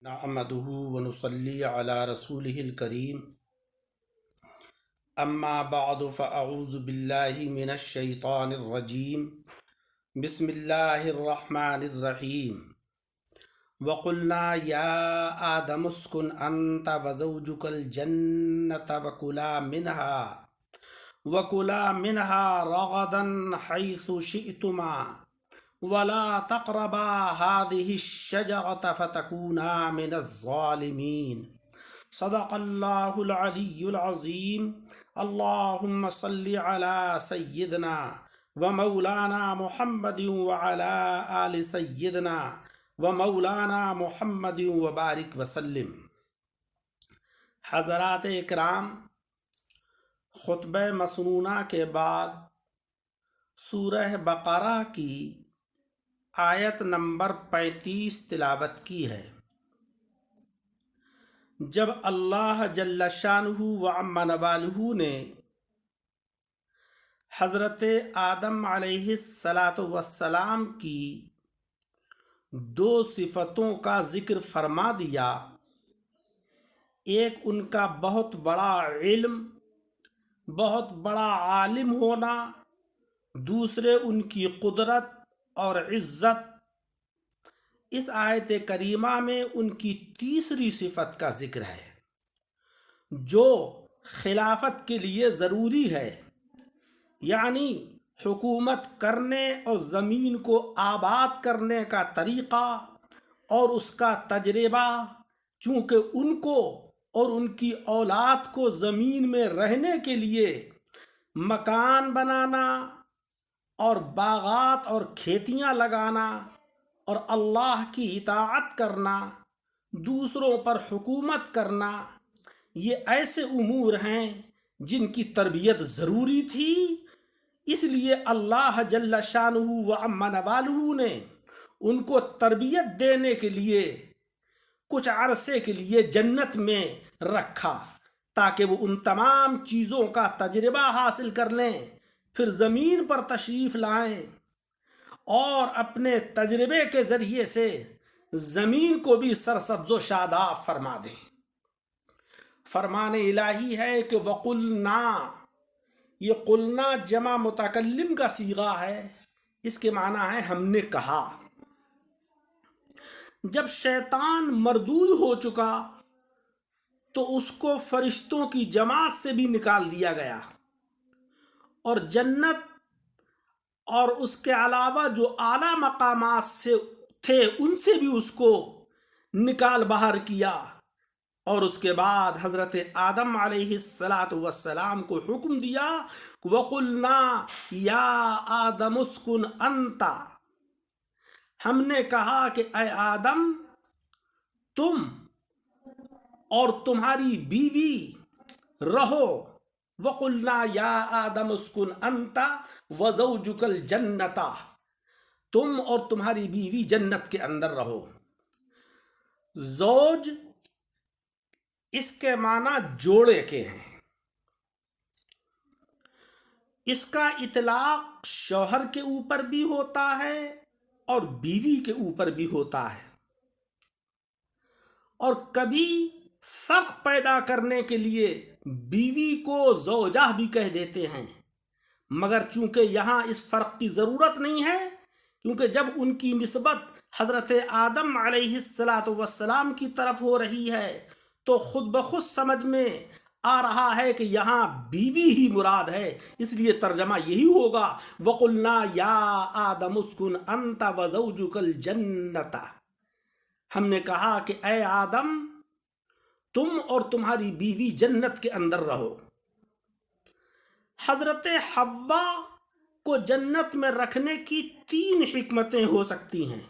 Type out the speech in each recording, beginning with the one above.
نحمده ونصلي على رسوله الكريم اما بعد فاعوذ بالله من الشيطان الرجيم بسم الله الرحمن الرحيم وقلنا يا آدم اسكن أنت وزوجك الجنة وكلا منها رغدا حيث شئتما ولا تقربا هذه الشجرة فتكونا من الظالمين صدق الله العلي العظيم اللهم صل على سيدنا ومولانا محمد وعلى آل سيدنا ومولانا محمد وبارک وسلم۔ حضرات اکرام، خطبہ مسنونہ کے بعد سورہ بقرہ کی آیت نمبر 35 تلاوت کی ہے۔ جب اللہ جل شانہ وعم نوالہ نے حضرت آدم علیہ السلام کی دو صفتوں کا ذکر فرما دیا، ایک ان کا بہت بڑا علم، بہت بڑا عالم ہونا، دوسرے ان کی قدرت اور عزت، اس آیت کریمہ میں ان کی تیسری صفت کا ذکر ہے جو خلافت کے لیے ضروری ہے، یعنی حکومت کرنے اور زمین کو آباد کرنے کا طریقہ اور اس کا تجربہ، چونکہ ان کو اور ان کی اولاد کو زمین میں رہنے کے لیے مکان بنانا اور باغات اور کھیتیاں لگانا اور اللہ کی اطاعت کرنا، دوسروں پر حکومت کرنا، یہ ایسے امور ہیں جن کی تربیت ضروری تھی۔ اس لیے اللہ جل شانہ وعم نوالہ نے ان کو تربیت دینے کے لیے کچھ عرصے کے لیے جنت میں رکھا تاکہ وہ ان تمام چیزوں کا تجربہ حاصل کر لیں، پھر زمین پر تشریف لائیں اور اپنے تجربے کے ذریعے سے زمین کو بھی سرسبز و شاداب فرما دیں۔ فرمان الہی ہے کہ وقلنا، یہ قلنا جمع متکلم کا صیغہ ہے، اس کے معنی ہے ہم نے کہا۔ جب شیطان مردود ہو چکا تو اس کو فرشتوں کی جماعت سے بھی نکال دیا گیا، اور جنت اور اس کے علاوہ جو اعلیٰ مقامات سے تھے ان سے بھی اس کو نکال باہر کیا، اور اس کے بعد حضرت آدم علیہ السلام کو حکم دیا وَقُلْنَا يَا آدَمُ اسْكُنْ أَنْتَ، ہم نے کہا کہ اے آدم تم اور تمہاری بیوی رہو، وَقُلْنَا يَا آدَمُ اسْكُنْ أَنْتَ وَزَوْجُكَ الْجَنَّةَ، تم اور تمہاری بیوی جنت کے اندر رہو۔ زوج اس کے معنی جوڑے کے ہیں، اس کا اطلاق شوہر کے اوپر بھی ہوتا ہے اور بیوی کے اوپر بھی ہوتا ہے، اور کبھی فرق پیدا کرنے کے لیے بیوی کو زوجہ بھی کہہ دیتے ہیں، مگر چونکہ یہاں اس فرق کی ضرورت نہیں ہے، کیونکہ جب ان کی نسبت حضرت آدم علیہ السلام کی طرف ہو رہی ہے تو خود بخود سمجھ میں آ رہا ہے کہ یہاں بیوی ہی مراد ہے، اس لیے ترجمہ یہی ہوگا وَقُلْنَا يَا آدَمُ اسْكُنْ أَنْتَ وَزَوْجُكَ الْجَنَّةَ، ہم نے کہا کہ اے آدم تم اور تمہاری بیوی جنت کے اندر رہو۔ حضرت حوا کو جنت میں رکھنے کی 3 حکمتیں ہو سکتی ہیں۔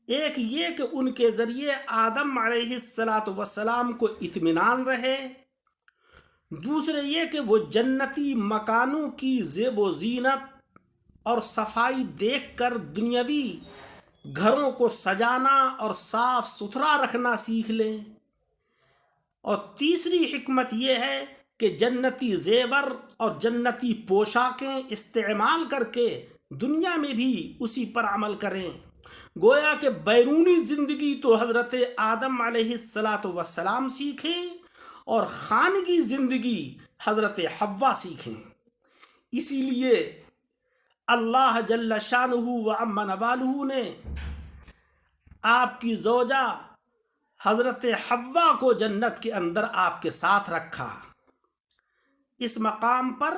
ایک یہ کہ ان کے ذریعے آدم علیہ السلام کو اطمینان رہے، دوسرے یہ کہ وہ جنتی مکانوں کی زیب و زینت اور صفائی دیکھ کر دنیاوی گھروں کو سجانا اور صاف ستھرا رکھنا سیکھ لیں، اور تیسری حکمت یہ ہے کہ جنتی زیور اور جنتی پوشاکیں استعمال کر کے دنیا میں بھی اسی پر عمل کریں۔ گویا کہ بیرونی زندگی تو حضرت آدم علیہ السلام سیکھیں اور خانگی زندگی حضرت حوا سیکھیں۔ اسی لیے اللہ جل شانہ و عم نوالہ نے آپ کی زوجہ حضرت حوا کو جنت کے اندر آپ کے ساتھ رکھا۔ اس مقام پر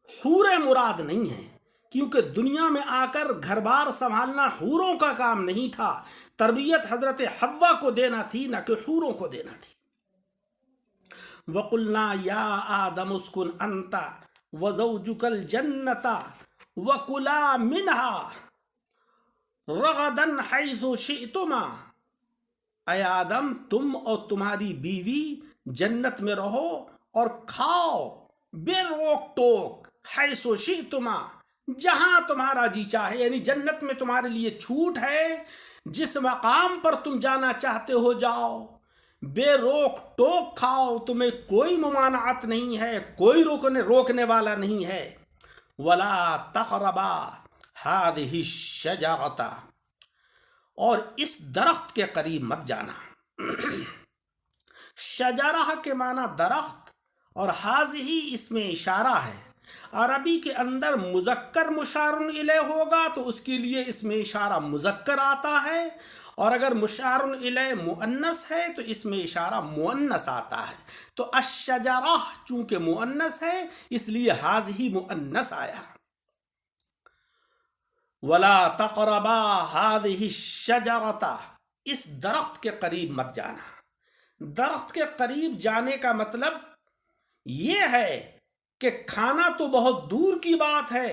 حور مراد نہیں ہے، کیونکہ دنیا میں آ کر گھر بار سنبھالنا حوروں کا کام نہیں تھا، تربیت حضرت حوا کو دینا تھی، نہ کہ حوروں کو دینا تھی۔ وَقُلْنَا يَا آدَمُ اسْكُنْ أَنْتَ وَزَوْجُكَ الْجَنَّةَ وَكُلَا مِنْهَا رَغَدًا حَيْثُ شِئْتُمَا۔ اے آدم، تم اور تمہاری بیوی جنت میں رہو اور کھاؤ بے روک ٹوک، حیث شئتما، جہاں تمہارا جی چاہے، یعنی جنت میں تمہارے لیے چھوٹ ہے، جس مقام پر تم جانا چاہتے ہو جاؤ، بے روک ٹوک کھاؤ، تمہیں کوئی ممانعت نہیں ہے، کوئی روکنے والا نہیں ہے۔ ولا تقربا هذه الشجرة، اور اس درخت کے قریب مت جانا۔ شجرہ کے معنی درخت اور حاضی اس میں اشارہ ہے۔ عربی کے اندر مذکر مشار الیہ ہوگا تو اس کے لیے اس میں اشارہ مذکر آتا ہے، اور اگر مشار الیہ مؤنث ہے تو اس میں اشارہ مؤنث آتا ہے۔ تو الشجرہ چونکہ مؤنث ہے اس لیے حاضی مؤنث آیا۔ ولا تقربا هذه الشجرة، اس درخت کے قریب مت جانا۔ درخت کے قریب جانے کا مطلب یہ ہے کہ کھانا تو بہت دور کی بات ہے،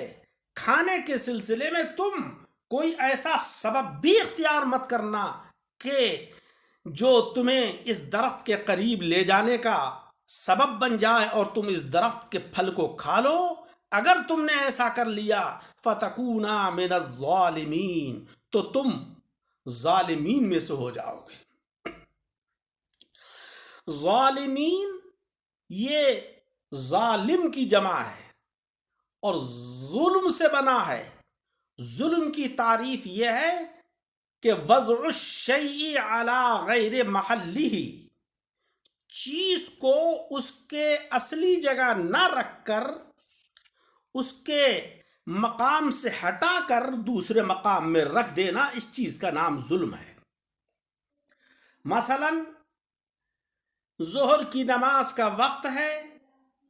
کھانے کے سلسلے میں تم کوئی ایسا سبب بھی اختیار مت کرنا کہ جو تمہیں اس درخت کے قریب لے جانے کا سبب بن جائے اور تم اس درخت کے پھل کو کھا لو۔ اگر تم نے ایسا کر لیا فَتَكُونَا مِنَ الظَّالِمِينَ، تو تم ظالمین میں سے ہو جاؤ گے۔ ظالمین یہ ظالم کی جمع ہے اور ظلم سے بنا ہے۔ ظلم کی تعریف یہ ہے کہ وضع الشیء علی غیر محلہ، چیز کو اس کے اصلی جگہ نہ رکھ کر اس کے مقام سے ہٹا کر دوسرے مقام میں رکھ دینا، اس چیز کا نام ظلم ہے۔ مثلا ظہر کی نماز کا وقت ہے،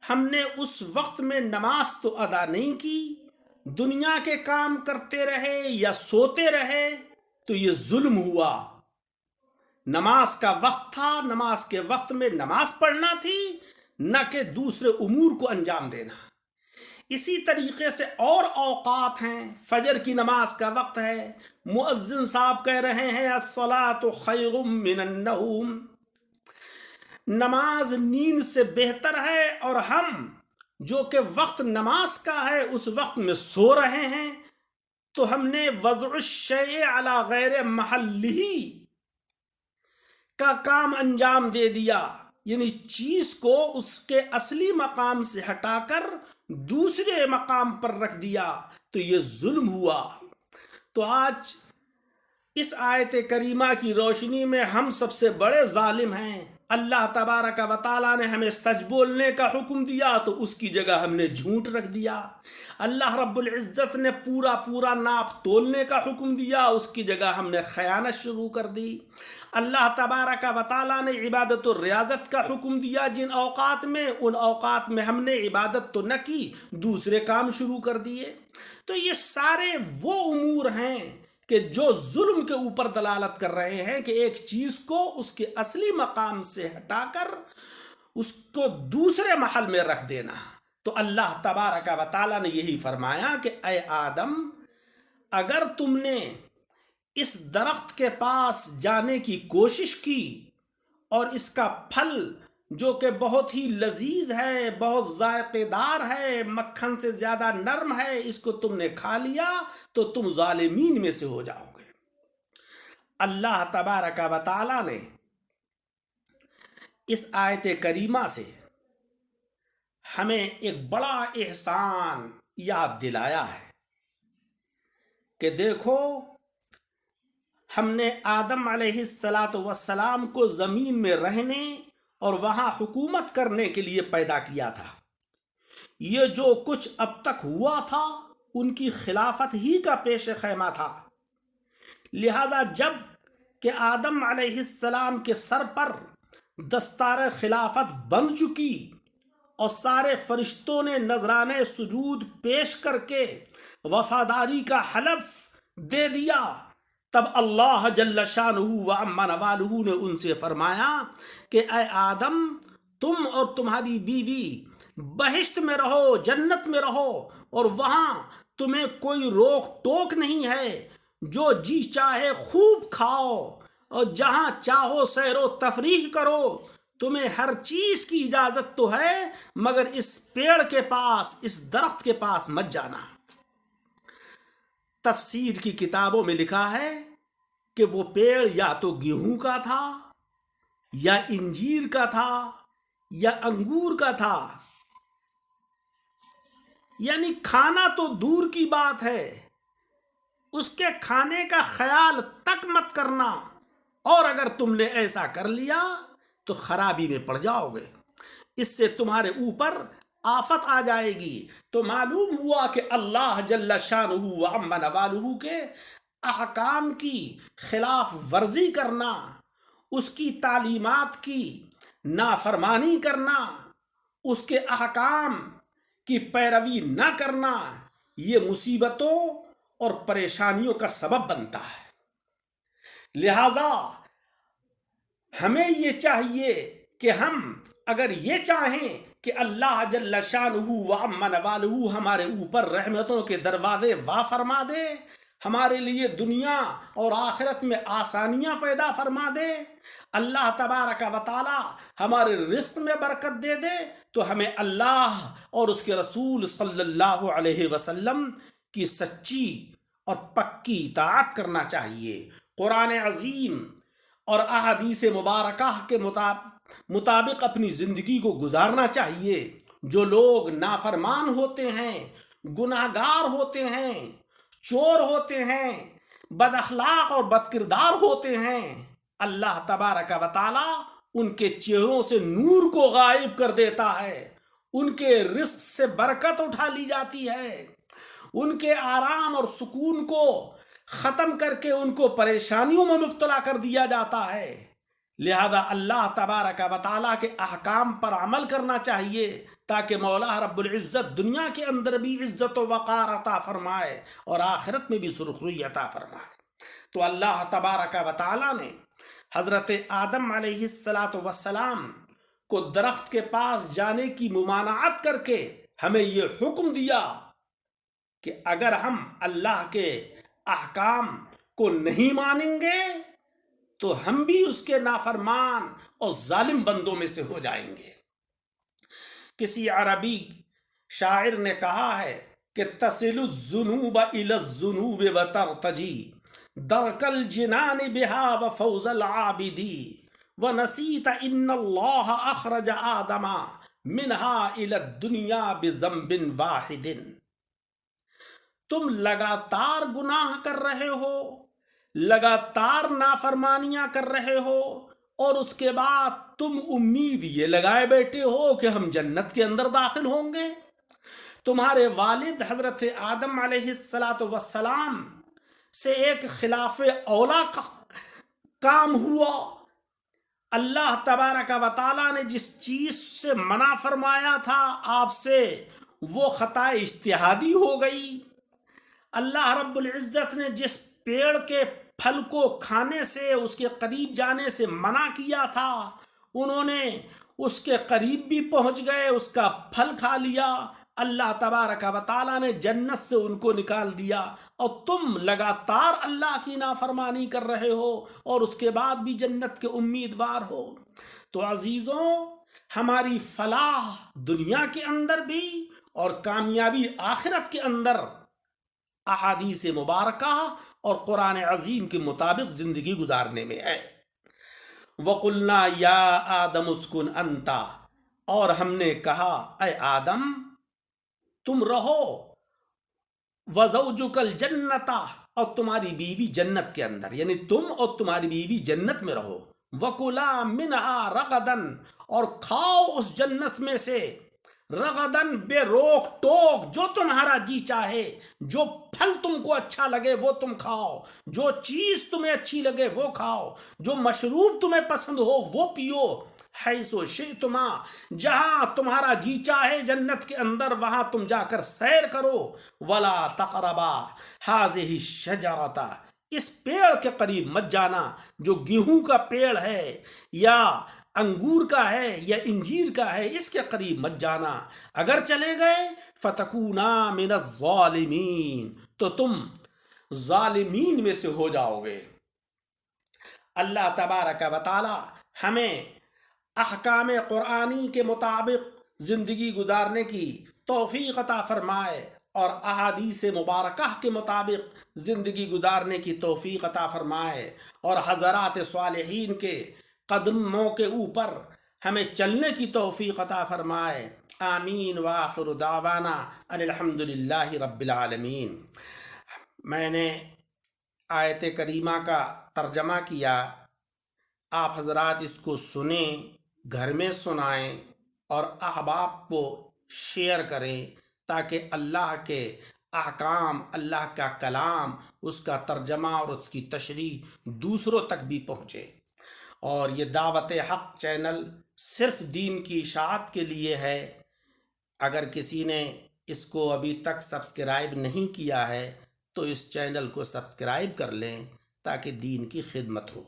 ہم نے اس وقت میں نماز تو ادا نہیں کی، دنیا کے کام کرتے رہے یا سوتے رہے، تو یہ ظلم ہوا۔ نماز کا وقت تھا، نماز کے وقت میں نماز پڑھنا تھی، نہ کہ دوسرے امور کو انجام دینا۔ اسی طریقے سے اور اوقات ہیں، فجر کی نماز کا وقت ہے، مؤذن صاحب کہہ رہے ہیں الصلاۃ خیر من النوم، نماز نیند سے بہتر ہے، اور ہم جو کہ وقت نماز کا ہے اس وقت میں سو رہے ہیں، تو ہم نے وضع الشیء علی غیر محلہ کا کام انجام دے دیا، یعنی چیز کو اس کے اصلی مقام سے ہٹا کر دوسرے مقام پر رکھ دیا، تو یہ ظلم ہوا۔ تو آج اس آیت کریمہ کی روشنی میں ہم سب سے بڑے ظالم ہیں۔ اللہ تبارک و تعالیٰ نے ہمیں سچ بولنے کا حکم دیا تو اس کی جگہ ہم نے جھوٹ رکھ دیا۔ اللہ رب العزت نے پورا ناپ تولنے کا حکم دیا، اس کی جگہ ہم نے خیانت شروع کر دی۔ اللہ تبارک و تعالیٰ نے عبادت و ریاضت کا حکم دیا، جن اوقات میں، ان اوقات میں ہم نے عبادت تو نہ کی، دوسرے کام شروع کر دیے۔ تو یہ سارے وہ امور ہیں کہ جو ظلم کے اوپر دلالت کر رہے ہیں کہ ایک چیز کو اس کے اصلی مقام سے ہٹا کر اس کو دوسرے محل میں رکھ دینا۔ تو اللہ تبارک و تعالیٰ نے یہی فرمایا کہ اے آدم، اگر تم نے اس درخت کے پاس جانے کی کوشش کی اور اس کا پھل جو کہ بہت ہی لذیذ ہے، بہت ذائقے دار ہے، مکھن سے زیادہ نرم ہے، اس کو تم نے کھا لیا تو تم ظالمین میں سے ہو جاؤ گے۔ اللہ تبارک و تعالیٰ نے اس آیت کریمہ سے ہمیں ایک بڑا احسان یاد دلایا ہے کہ دیکھو ہم نے آدم علیہ السلام کو زمین میں رہنے اور وہاں حکومت کرنے کے لیے پیدا کیا تھا۔ یہ جو کچھ اب تک ہوا تھا ان کی خلافت ہی کا پیش خیمہ تھا۔ لہذا جب کہ آدم علیہ السلام کے سر پر دستار خلافت بن چکی اور سارے فرشتوں نے نذرانے سجود پیش کر کے وفاداری کا حلف دے دیا، تب اللہ جل شانہ و عم نوالہ نے ان سے فرمایا کہ اے آدم، تم اور تمہاری بیوی بہشت میں رہو، جنت میں رہو، اور وہاں تمہیں کوئی روک ٹوک نہیں ہے۔ جو جی چاہے خوب کھاؤ اور جہاں چاہو سیر و تفریح کرو، تمہیں ہر چیز کی اجازت تو ہے، مگر اس پیڑ کے پاس، اس درخت کے پاس مت جانا۔ تفسیر کی کتابوں میں لکھا ہے کہ وہ پیڑ یا تو گیہوں کا تھا، یا انجیر کا تھا، یا انگور کا تھا، یعنی کھانا تو دور کی بات ہے، اس کے کھانے کا خیال تک مت کرنا، اور اگر تم نے ایسا کر لیا تو خرابی میں پڑ جاؤ گے، اس سے تمہارے اوپر آفت آ جائے گی۔ تو معلوم ہوا کہ اللہ جل شانہ و عم نوالہ کے احکام کی خلاف ورزی کرنا، اس کی تعلیمات کی نافرمانی کرنا، اس کے احکام کی پیروی نہ کرنا، یہ مصیبتوں اور پریشانیوں کا سبب بنتا ہے۔ لہذا ہمیں یہ چاہیے کہ ہم اگر یہ چاہیں کہ اللہ جل شانہ و عم نوالہ ہمارے اوپر رحمتوں کے دروازے وا فرما دے، ہمارے لیے دنیا اور آخرت میں آسانیاں پیدا فرما دے، اللہ تبارک و تعالی ہمارے رزق میں برکت دے دے، تو ہمیں اللہ اور اس کے رسول صلی اللہ علیہ وسلم کی سچی اور پکی اطاعت کرنا چاہیے۔ قرآن عظیم اور احادیث مبارکہ کے مطابق اپنی زندگی کو گزارنا چاہیے۔ جو لوگ نافرمان ہوتے ہیں، گناہ گار ہوتے ہیں، چور ہوتے ہیں، بد اخلاق اور بد کردار ہوتے ہیں، اللہ تبارک و تعالی ان کے چہروں سے نور کو غائب کر دیتا ہے، ان کے رزق سے برکت اٹھا لی جاتی ہے، ان کے آرام اور سکون کو ختم کر کے ان کو پریشانیوں میں مبتلا کر دیا جاتا ہے۔ لہذا اللہ تبارک و تعالیٰ کے احکام پر عمل کرنا چاہیے تاکہ مولا رب العزت دنیا کے اندر بھی عزت و وقار عطا فرمائے اور آخرت میں بھی سرخروی عطا فرمائے۔ تو اللہ تبارک و تعالیٰ نے حضرت آدم علیہ السلام کو درخت کے پاس جانے کی ممانعت کر کے ہمیں یہ حکم دیا کہ اگر ہم اللہ کے احکام کو نہیں مانیں گے تو ہم بھی اس کے نافرمان اور ظالم بندوں میں سے ہو جائیں گے۔ کسی عربی شاعر نے کہا ہے کہ تصل الذنوب الى الذنوب وترتجی درک الجنان بها وفوز العابدی ونسیت ان اللہ اخرج آدم منها الى الدنیا بذنب واحد۔ تم لگاتار گناہ کر رہے ہو، لگاتار نافرمانیاں کر رہے ہو، اور اس کے بعد تم امید یہ لگائے بیٹھے ہو کہ ہم جنت کے اندر داخل ہوں گے۔ تمہارے والد حضرت آدم علیہ السلام سے ایک خلاف اولا کا کام ہوا۔ اللہ تبارک و تعالیٰ نے جس چیز سے منع فرمایا تھا آپ سے، وہ خطا اجتہادی ہو گئی۔ اللہ رب العزت نے جس پیڑ کے پھل کو کھانے سے، اس کے قریب جانے سے منع کیا تھا، انہوں نے اس کے قریب بھی پہنچ گئے، اس کا پھل کھا لیا۔ اللہ تبارک و تعالیٰ نے جنت سے ان کو نکال دیا، اور تم لگاتار اللہ کی نافرمانی کر رہے ہو اور اس کے بعد بھی جنت کے امیدوار ہو۔ تو عزیزوں، ہماری فلاح دنیا کے اندر بھی اور کامیابی آخرت کے اندر احادیث مبارکہ اور قرآن عظیم کے مطابق زندگی گزارنے میں ہے۔ وَقُلْنَا يَا آدَمُ اسْكُنْ أَنْتَ، اور ہم نے کہا اے آدم تم رہو، وَزَوْجُكَ الْجَنَّةَ، اور تمہاری بیوی جنت کے اندر، یعنی تم اور تمہاری بیوی جنت میں رہو، وَكُلَا مِنْهَا رَغَدًا، اور کھاؤ اس جنت میں سے، رغدن بے روک ٹوک، جو تمہارا جی چاہے، جو پھل تم کو اچھا لگے وہ تم کھاؤ، جو چیز تمہیں اچھی لگے وہ کھاؤ، جو مشروب تمہیں پسند ہو وہ پیو، حیث شئتما، جہاں تمہارا جی چاہے جنت کے اندر وہاں تم جا کر سیر کرو، ولا تقربا هذه الشجرۃ، اس پیڑ کے قریب مت جانا جو گیہوں کا پیڑ ہے یا انگور کا ہے یا انجیر کا ہے، اس کے قریب مت جانا، اگر چلے گئے فتکونا من الظالمین، تو تم ظالمین میں سے ہو جاؤ گے۔ اللہ تبارک و تعالی ہمیں احکام قرآنی کے مطابق زندگی گزارنے کی توفیق عطا فرمائے اور احادیث مبارکہ کے مطابق زندگی گزارنے کی توفیق عطا فرمائے، اور حضرات صالحین کے قدموں کے اوپر ہمیں چلنے کی توفیق عطا فرمائے۔ آمین وآخر دعوانا ان الحمد للہ رب العالمین۔ میں نے آیت کریمہ کا ترجمہ کیا، آپ حضرات اس کو سنیں، گھر میں سنائیں اور احباب کو شیئر کریں، تاکہ اللہ کے احکام، اللہ کا کلام، اس کا ترجمہ اور اس کی تشریح دوسروں تک بھی پہنچے۔ اور یہ دعوت حق چینل صرف دین کی اشاعت کے لیے ہے، اگر کسی نے اس کو ابھی تک سبسکرائب نہیں کیا ہے تو اس چینل کو سبسکرائب کر لیں تاکہ دین کی خدمت ہو۔